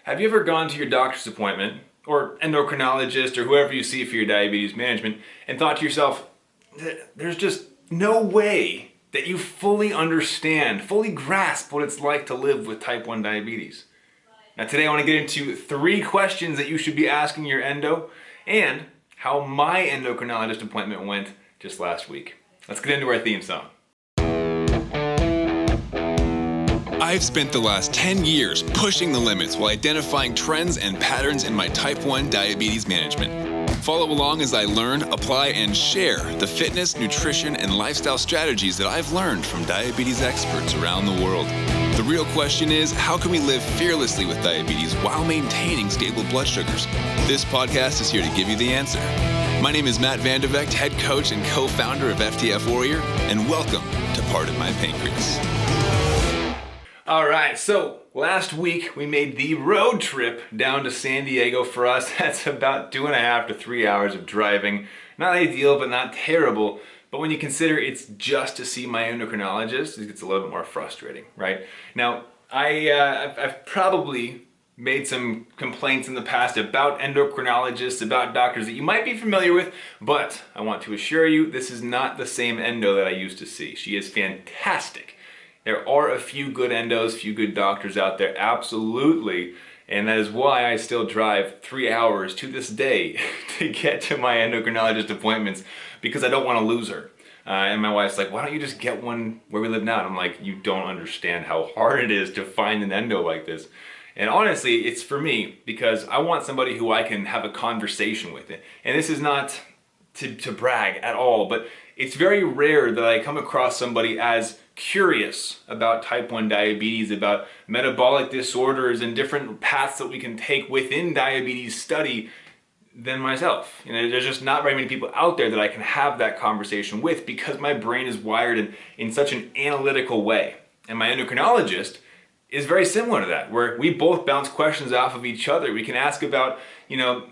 Have you ever gone to your doctor's appointment, or endocrinologist, or whoever you see for your diabetes management, and thought to yourself, there's just no way that you fully understand, fully grasp what it's like to live with type 1 diabetes? Now today I want to get into 3 questions that you should be asking your endo, and how my endocrinologist appointment went just last week. Let's get into our theme song. I've spent the last 10 years pushing the limits while identifying trends and patterns in my type 1 diabetes management. Follow along as I learn, apply, and share the fitness, nutrition, and lifestyle strategies that I've learned from diabetes experts around the world. The real question is, how can we live fearlessly with diabetes while maintaining stable blood sugars? This podcast is here to give you the answer. My name is Matt Vandervecht, head coach and co-founder of FTF Warrior, and welcome to Pardon My Pancreas. All right, so last week we made the road trip down to San Diego for us. That's about 2.5 to 3 hours of driving. Not ideal, but not terrible. But when you consider it's just to see my endocrinologist, it gets a little bit more frustrating, right? Now, I've probably made some complaints in the past about endocrinologists, about doctors that you might be familiar with, but I want to assure you this is not the same endo that I used to see. She is fantastic. There are a few good endos, few good doctors out there, absolutely. And that is why I still drive 3 hours to this day to get to my endocrinologist appointments, because I don't want to lose her. And my wife's like, why don't you just get one where we live now? And I'm like, you don't understand how hard it is to find an endo like this. And honestly, it's for me because I want somebody who I can have a conversation with. And this is not to brag at all, but it's very rare that I come across somebody as curious about type 1 diabetes, about metabolic disorders and different paths that we can take within diabetes study than myself. You know, there's just not very many people out there that I can have that conversation with because my brain is wired in such an analytical way. And my endocrinologist is very similar to that, where we both bounce questions off of each other. We can ask about,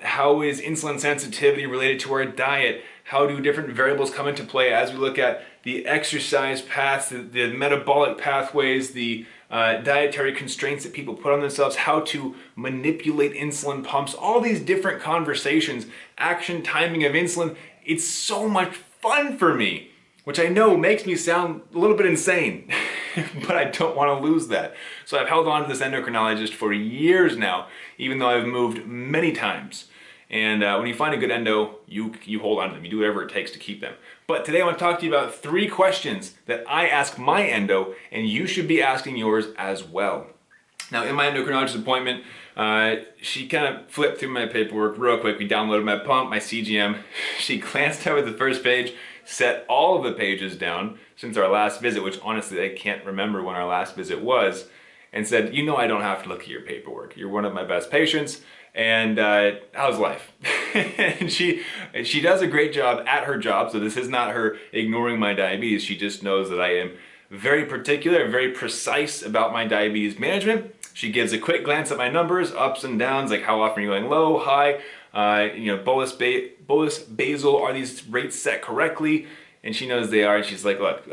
how is insulin sensitivity related to our diet? How do different variables come into play as we look at the exercise paths, the metabolic pathways, the dietary constraints that people put on themselves, how to manipulate insulin pumps, all these different conversations, action timing of insulin. It's so much fun for me, which I know makes me sound a little bit insane, but I don't want to lose that. So I've held on to this endocrinologist for years now, even though I've moved many times. And when you find a good endo, you hold on to them. You do whatever it takes to keep them. But today I want to talk to you about 3 questions that I ask my endo, and you should be asking yours as well. Now, in my endocrinologist appointment, she kind of flipped through my paperwork real quick. We downloaded my pump, my CGM. She glanced over the first page, set all of the pages down since our last visit, which honestly I can't remember when our last visit was, and said, I don't have to look at your paperwork. You're one of my best patients. And how's life? And she does a great job at her job, so this is not her ignoring my diabetes. She just knows that I am very particular, very precise about my diabetes management. She gives a quick glance at my numbers, ups and downs, like how often are you going low, high, bolus, basal, are these rates set correctly? And she knows they are, and she's like, look,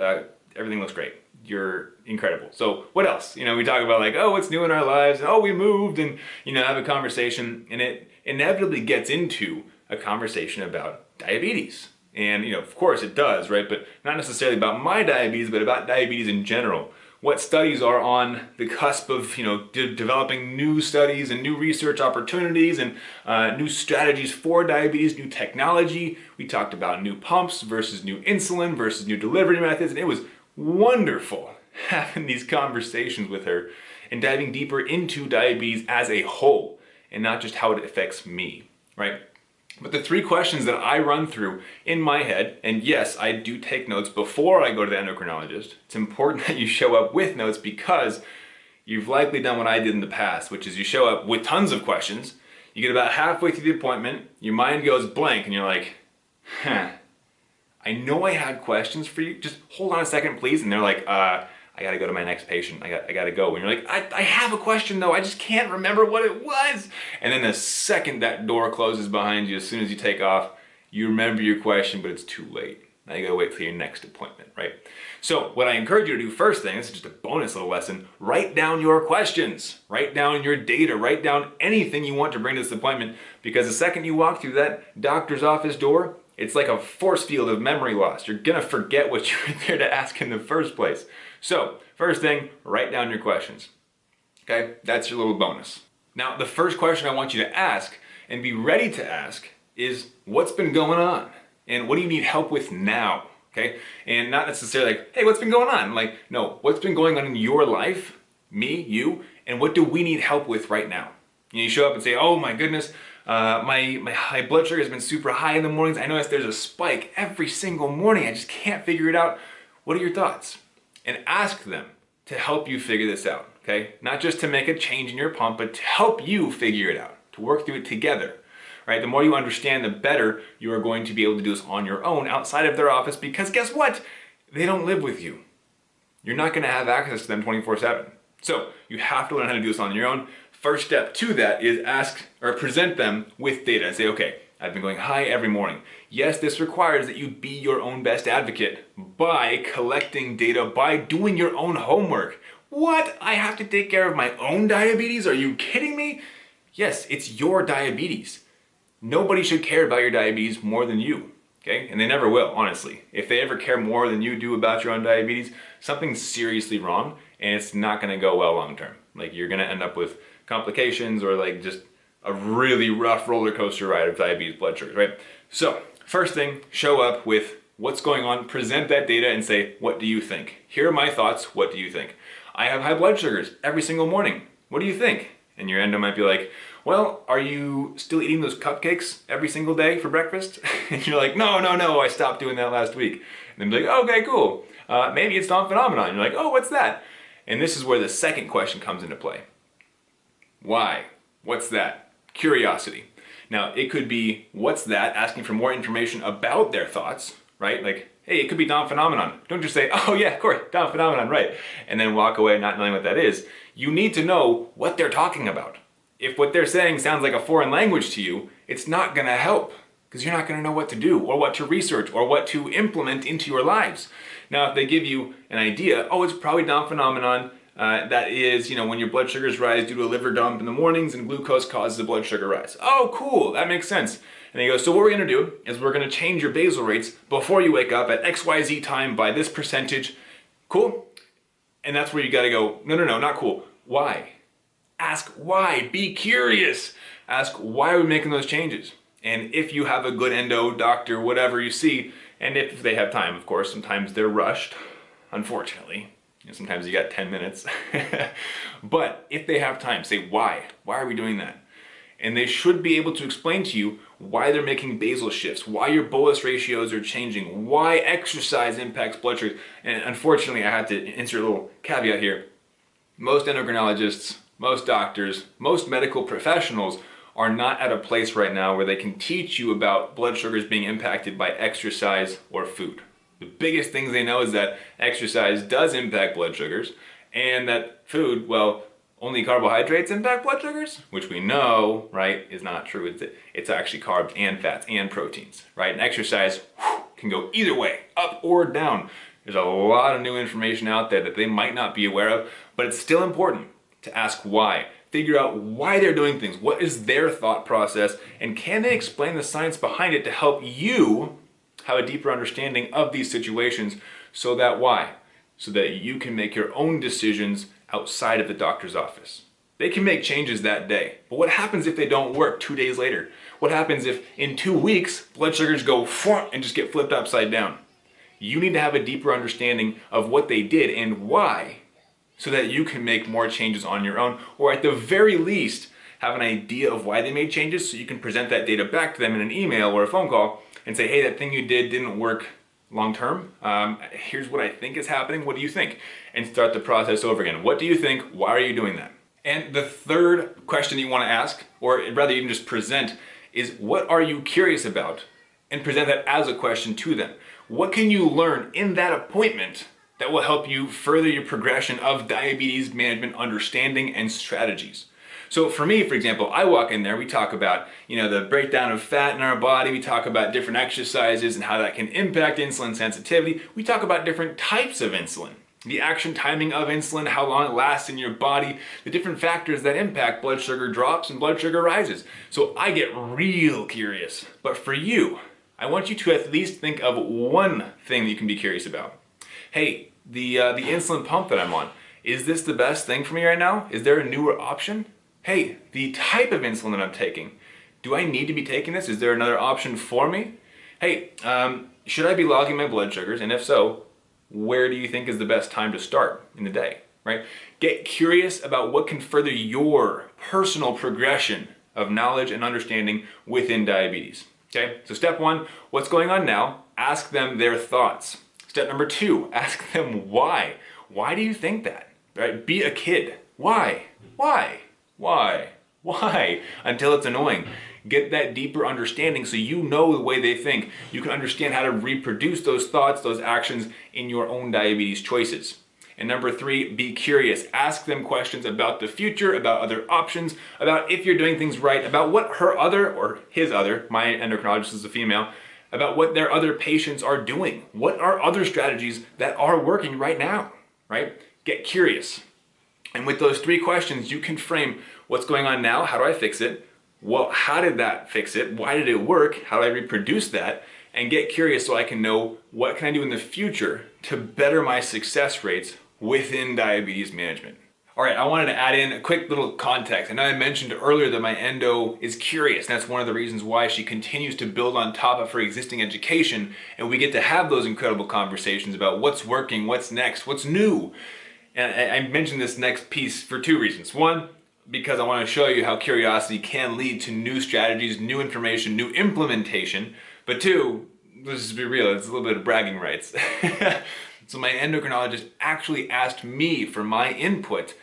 everything looks great. You're incredible. So what else? We talk about like, oh, what's new in our lives? And, oh, we moved, and have a conversation, and it inevitably gets into a conversation about diabetes. And of course it does, right? But not necessarily about my diabetes, but about diabetes in general. What studies are on the cusp of developing new studies and new research opportunities and new strategies for diabetes, new technology. We talked about new pumps versus new insulin versus new delivery methods, and it was wonderful having these conversations with her and diving deeper into diabetes as a whole and not just how it affects me, right? But the 3 questions that I run through in my head, and yes, I do take notes before I go to the endocrinologist. It's important that you show up with notes because you've likely done what I did in the past, which is you show up with tons of questions, you get about halfway through the appointment, your mind goes blank, and you're like, I know I had questions for you. Just hold on a second, please. And they're like, I gotta go to my next patient. I gotta go. And you're like, I have a question though. I just can't remember what it was. And then the second that door closes behind you, as soon as you take off, you remember your question, but it's too late. Now you gotta wait for your next appointment, right? So what I encourage you to do first thing, this is just a bonus little lesson, write down your questions, write down your data, write down anything you want to bring to this appointment, because the second you walk through that doctor's office door, it's like a force field of memory loss. You're gonna forget what you were there to ask in the first place. So first thing, write down your questions. Okay, that's your little bonus. Now, the first question I want you to ask and be ready to ask is, what's been going on? And what do you need help with now? Okay, and not necessarily like, hey, what's been going on? Like, no, what's been going on in your life, me, you, and what do we need help with right now? You show up and say, oh my goodness, my high blood sugar has been super high in the mornings. I notice there's a spike every single morning. I just can't figure it out. What are your thoughts? And ask them to help you figure this out, okay? Not just to make a change in your pump, but to help you figure it out, to work through it together, right? The more you understand, the better you are going to be able to do this on your own outside of their office, because guess what? They don't live with you. You're not gonna have access to them 24/7. So you have to learn how to do this on your own. First step to that is ask or present them with data and say, okay, I've been going high every morning. Yes, this requires that you be your own best advocate by collecting data, by doing your own homework. What? I have to take care of my own diabetes? Are you kidding me? Yes, it's your diabetes. Nobody should care about your diabetes more than you, okay? And they never will, honestly. If they ever care more than you do about your own diabetes, something's seriously wrong, and it's not gonna go well long term. Like, you're gonna end up with complications or like just a really rough roller coaster ride of diabetes blood sugars, right? So first thing, show up with what's going on, present that data and say, what do you think? Here are my thoughts, what do you think? I have high blood sugars every single morning. What do you think? And your endo might be like, well, are you still eating those cupcakes every single day for breakfast? And you're like, no, I stopped doing that last week. And they'll be like, okay, cool. Maybe it's non phenomenon. You're like, oh, what's that? And this is where the second question comes into play. Why? What's that? Curiosity. Now, it could be, what's that? Asking for more information about their thoughts, right? Like, hey, it could be Down phenomenon. Don't just say, oh yeah, of course, Down phenomenon, right? And then walk away not knowing what that is. You need to know what they're talking about. If what they're saying sounds like a foreign language to you, it's not gonna help, because you're not gonna know what to do or what to research or what to implement into your lives. Now, if they give you an idea, oh, it's probably Down phenomenon, that is, when your blood sugars rise due to a liver dump in the mornings and glucose causes a blood sugar rise. Oh, cool, that makes sense. And he goes, so what we're gonna do is we're gonna change your basal rates before you wake up at XYZ time by this percentage. Cool? And that's where you gotta go, no, not cool. Why? Ask why, be curious. Ask why are we making those changes? And if you have a good endo doctor, whatever you see, and if they have time, of course, sometimes they're rushed, unfortunately. Sometimes you got 10 minutes. But if they have time, say why? Why are we doing that? And they should be able to explain to you why they're making basal shifts, why your bolus ratios are changing, why exercise impacts blood sugars. And unfortunately, I had to insert a little caveat here. Most endocrinologists, most doctors, most medical professionals are not at a place right now where they can teach you about blood sugars being impacted by exercise or food. The biggest things they know is that exercise does impact blood sugars, and that food, well, only carbohydrates impact blood sugars, which we know, right, is not true. It's actually carbs and fats and proteins, right? And exercise can go either way, up or down. There's a lot of new information out there that they might not be aware of, but it's still important to ask why. Figure out why they're doing things. What is their thought process? And can they explain the science behind it to help you have a deeper understanding of these situations? So that why? So that you can make your own decisions outside of the doctor's office. They can make changes that day. But what happens if they don't work 2 days later? What happens if in 2 weeks, blood sugars go and just get flipped upside down? You need to have a deeper understanding of what they did and why, so that you can make more changes on your own, or at the very least, have an idea of why they made changes so you can present that data back to them in an email or a phone call and say, hey, that thing you did didn't work long term. Here's what I think is happening. What do you think? And start the process over again. What do you think? Why are you doing that? And the third question you want to ask, or rather even just present, is what are you curious about? And present that as a question to them. What can you learn in that appointment that will help you further your progression of diabetes management understanding and strategies? So for me, for example, I walk in there, we talk about, the breakdown of fat in our body, we talk about different exercises and how that can impact insulin sensitivity. We talk about different types of insulin, the action timing of insulin, how long it lasts in your body, the different factors that impact blood sugar drops and blood sugar rises. So I get real curious. But for you, I want you to at least think of one thing that you can be curious about. Hey, the insulin pump that I'm on, is this the best thing for me right now? Is there a newer option? Hey, the type of insulin that I'm taking, do I need to be taking this? Is there another option for me? Hey, should I be logging my blood sugars? And if so, where do you think is the best time to start in the day, right? Get curious about what can further your personal progression of knowledge and understanding within diabetes, okay? So step one, what's going on now? Ask them their thoughts. Step number two, ask them why. Why do you think that, right? Be a kid. Why? Until it's annoying. Get that deeper understanding so you know the way they think. You can understand how to reproduce those thoughts, those actions in your own diabetes choices. And number three, be curious. Ask them questions about the future, about other options, about if you're doing things right, about what her other, or his other, my endocrinologist is a female, about what their other patients are doing. What are other strategies that are working right now, right? Get curious. And with those three questions, you can frame what's going on now, how do I fix it? Well, how did that fix it? Why did it work? How do I reproduce that? And get curious so I can know what can I do in the future to better my success rates within diabetes management. All right, I wanted to add in a quick little context. I know I mentioned earlier that my endo is curious. That's one of the reasons why she continues to build on top of her existing education, and we get to have those incredible conversations about what's working, what's next, what's new. And I mentioned this next piece for two reasons. One, because I want to show you how curiosity can lead to new strategies, new information, new implementation. But two, let's just be real, it's a little bit of bragging rights. So my endocrinologist actually asked me for my input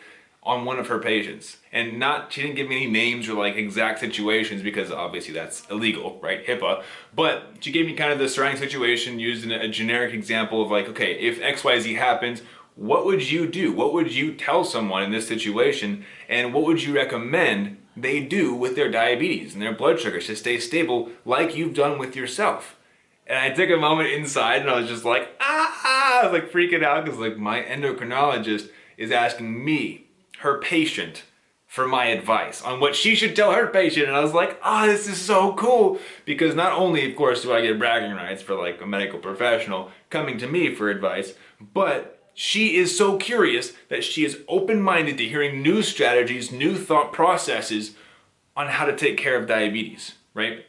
on one of her patients. And she didn't give me any names or like exact situations because obviously that's illegal, right? HIPAA. But she gave me kind of the surrounding situation, used in a generic example of like, okay, if XYZ happens, what would you do? What would you tell someone in this situation? And what would you recommend they do with their diabetes and their blood sugars to stay stable like you've done with yourself? And I took a moment inside and I was just like, I was like freaking out because like my endocrinologist is asking me, her patient, for my advice on what she should tell her patient. And I was like, this is so cool. Because not only, of course, do I get bragging rights for like a medical professional coming to me for advice, but she is so curious that she is open-minded to hearing new strategies, new thought processes on how to take care of diabetes, right?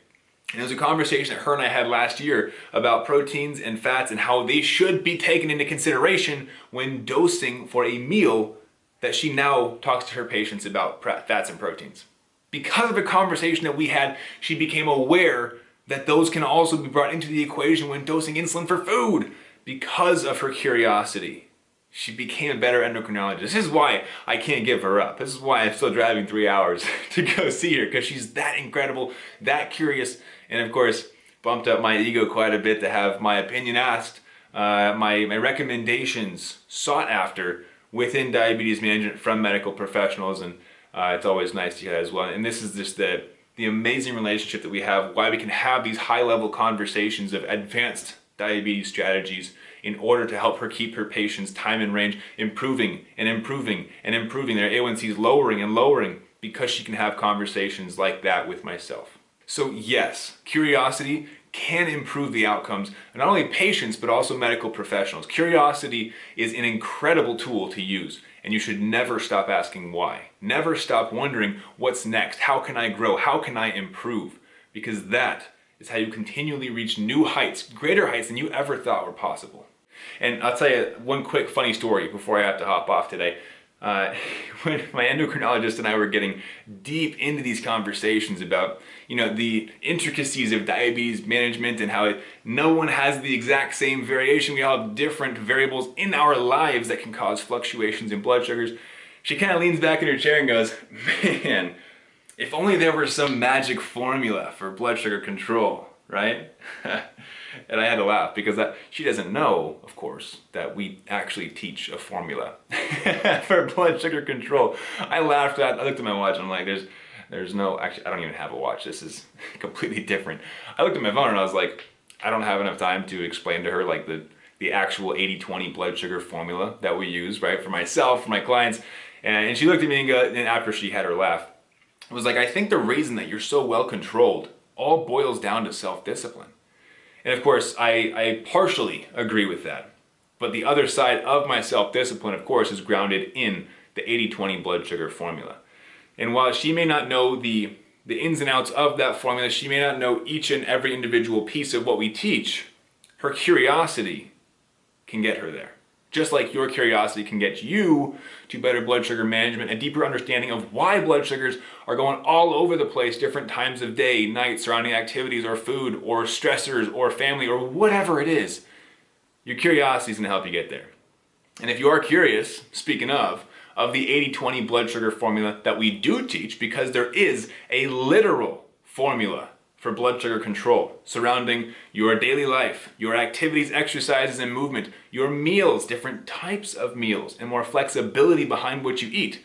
And it was a conversation that her and I had last year about proteins and fats and how they should be taken into consideration when dosing for a meal that she now talks to her patients about fats and proteins. Because of the conversation that we had, she became aware that those can also be brought into the equation when dosing insulin for food. Because of her curiosity, she became a better endocrinologist. This is why I can't give her up. This is why I'm still driving 3 hours to go see her, because she's that incredible, that curious, and of course, bumped up my ego quite a bit to have my opinion asked, my recommendations sought after within diabetes management from medical professionals, and it's always nice to hear that as well. And this is just the amazing relationship that we have, why we can have these high-level conversations of advanced diabetes strategies in order to help her keep her patients' time in range improving and improving and improving, their A1Cs lowering and lowering, because she can have conversations like that with myself. So yes, curiosity can improve the outcomes of not only patients but also medical professionals. Curiosity is an incredible tool to use, and you should never stop asking why. Never stop wondering what's next, how can I grow, how can I improve, because that is how you continually reach new heights, greater heights than you ever thought were possible. And I'll tell you one quick funny story before I have to hop off today. When my endocrinologist and I were getting deep into these conversations about, the intricacies of diabetes management and how no one has the exact same variation. We all have different variables in our lives that can cause fluctuations in blood sugars. She kind of leans back in her chair and goes, man, if only there were some magic formula for blood sugar control, right? And I had to laugh because she doesn't know, of course, that we actually teach a formula for blood sugar control. I laughed I looked at my watch and I'm like, there's no, actually, I don't even have a watch. This is completely different. I looked at my phone and I was like, I don't have enough time to explain to her like the actual 80-20 blood sugar formula that we use, right? For myself, for my clients. And she looked at me and after she had her laugh, it was like, I think the reason that you're so well controlled all boils down to self-discipline. And of course, I partially agree with that. But the other side of my self-discipline, of course, is grounded in the 80-20 blood sugar formula. And while she may not know the ins and outs of that formula, she may not know each and every individual piece of what we teach, her curiosity can get her there. Just like your curiosity can get you to better blood sugar management, a deeper understanding of why blood sugars are going all over the place, different times of day, night, surrounding activities or food or stressors or family or whatever it is. Your curiosity is going to help you get there. And if you are curious, speaking of the 80-20 blood sugar formula that we do teach, because there is a literal formula for blood sugar control surrounding your daily life, your activities, exercises, and movement, your meals, different types of meals, and more flexibility behind what you eat.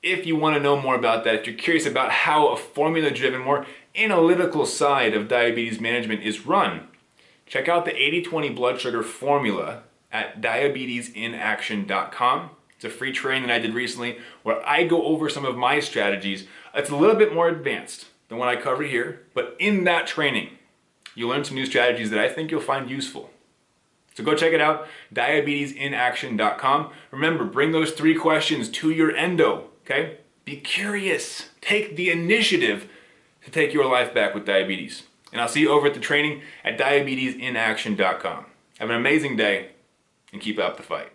If you want to know more about that, if you're curious about how a formula-driven, more analytical side of diabetes management is run, check out the 80-20 blood sugar formula at diabetesinaction.com. It's a free training that I did recently where I go over some of my strategies. It's a little bit more advanced than what I covered here, but in that training, you'll learn some new strategies that I think you'll find useful. So go check it out, diabetesinaction.com. Remember, bring those 3 questions to your endo, okay? Be curious. Take the initiative to take your life back with diabetes. And I'll see you over at the training at diabetesinaction.com. Have an amazing day and keep up the fight.